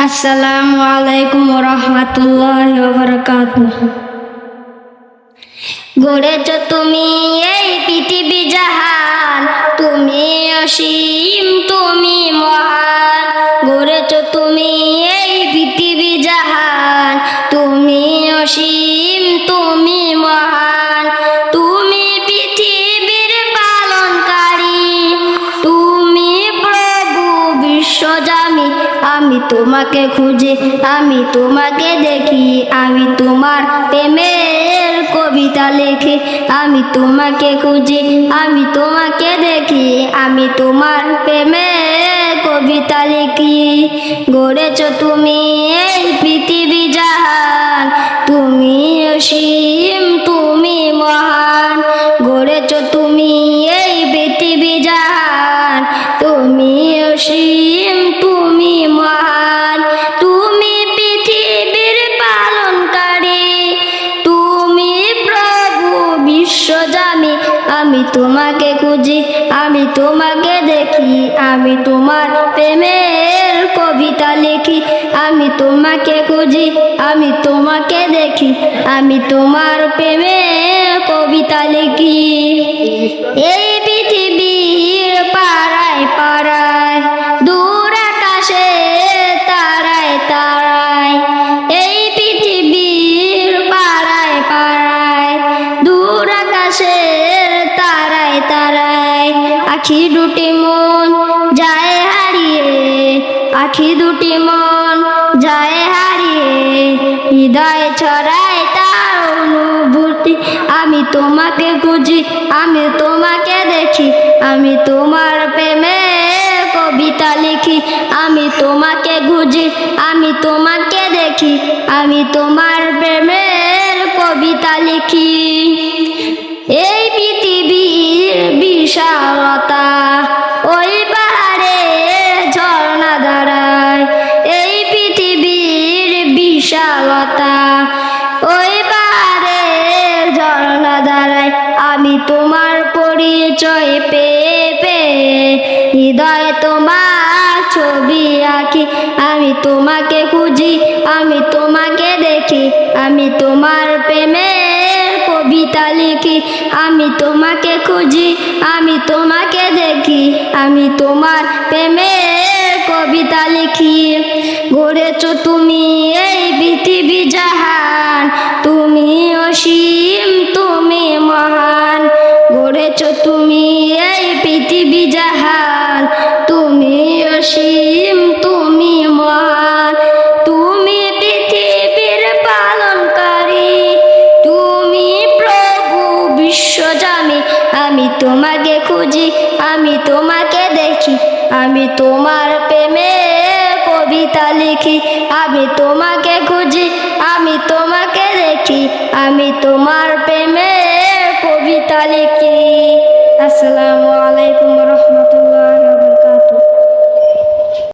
আসসালামু আলাইকুম ওয়া রাহমাতুল্লাহি ওয়া বারাকাতুহু। গড়েছ তুমি এই পৃথিবী জাহান, তুমি অসীম তুমি মহান। গড়েছ তুমি এই পৃথিবী জাহান, তুমি অসীম তুমি মহান। তুমি পৃথিবীর পালনকারী, তুমি প্রভু বিশ্বজামি। আমি তোমাকে খুঁজি, আমি তোমাকে দেখি, আমি তোমার প্রেমের কবিতা লিখি। আমি তোমাকে খুঁজি, আমি তোমাকে দেখি, আমি তোমার প্রেমের কবিতা লিখি। গড়েছ তুমি এই পৃথিবী জাহান, তুমি অসীম তুমি মহান। গড়েছ তুমি এই পৃথিবী জাহান, তুমি অসীম তুমি মহান। তুমি পৃথিবীর পালনকারী, তুমি প্রভু বিশ্বজামি। আমি তোমাকে খুঁজি, আমি তোমাকে দেখি, আমি তোমার প্রেমের কবিতা লিখি। আমি তোমাকে খুঁজি, আমি তোমাকে দেখি, আমি তোমার প্রেমের কবিতা লিখি। এই পৃথিবীর পাড়ায় পাড়ায়, দূর আকাশে তারায় তারায়। এই পৃথিবীর পাড়ায় পাড়ায়, দূর আকাশের তারায় তারায়। আখি দুটি মন যায় হারিয়ে, আখি দুটি মন যায় হারিয়ে, হৃদয় ছড়ায় তার অনুভূতি। আমি তোমাকে খুঁজি, আমি তোমাকে দেখি, আমি তোমার প্রেমের কবিতা লিখি। আমি তোমাকে খুঁজি, আমি তোমাকে দেখি, আমি তোমার প্রেমের কবিতা লিখি। এই পৃথিবীর বিশালতা, ওই পাহাড়ে ঝর্ণা দাঁড়ায়। এই পৃথিবীর বিশালতা, ওই পাহাড়ে ঝর্ণা দাঁড়ায়। আমি তোমার পরিচয় পেয়ে পেয়ে হৃদয়ে তোমার ছবি আঁকি। আমি তোমাকে খুঁজি, আমি তোমাকে দেখি, আমি তোমার প্রেমের কবিতা লিখি। আমি তোমাকে খুঁজি, আমি তোমাকে দেখি, আমি তোমার প্রেমের কবিতা লিখি। গড়েছ তুমি এই পৃথিবী জাহান, তুমি অসীম তুমি মহান। গড়েছ তুমি এই পৃথিবী জাহান, তুমি অসীম তুমি মহান। তুমি পৃথিবীর পালনকারী, তুমি প্রভু বিশ্বজামি। আমি তোমাকে খুঁজি, আমি তোমাকে দেখি, আমি তোমার প্রেমের কবিতা লিখি। আমি তোমাকে খুঁজি, আমি তোমাকে দেখি, আমি তোমার প্রেমের কবিতা লিখি। আসসালামু আলাইকুম ওয়া রাহমাতুল্লাহ।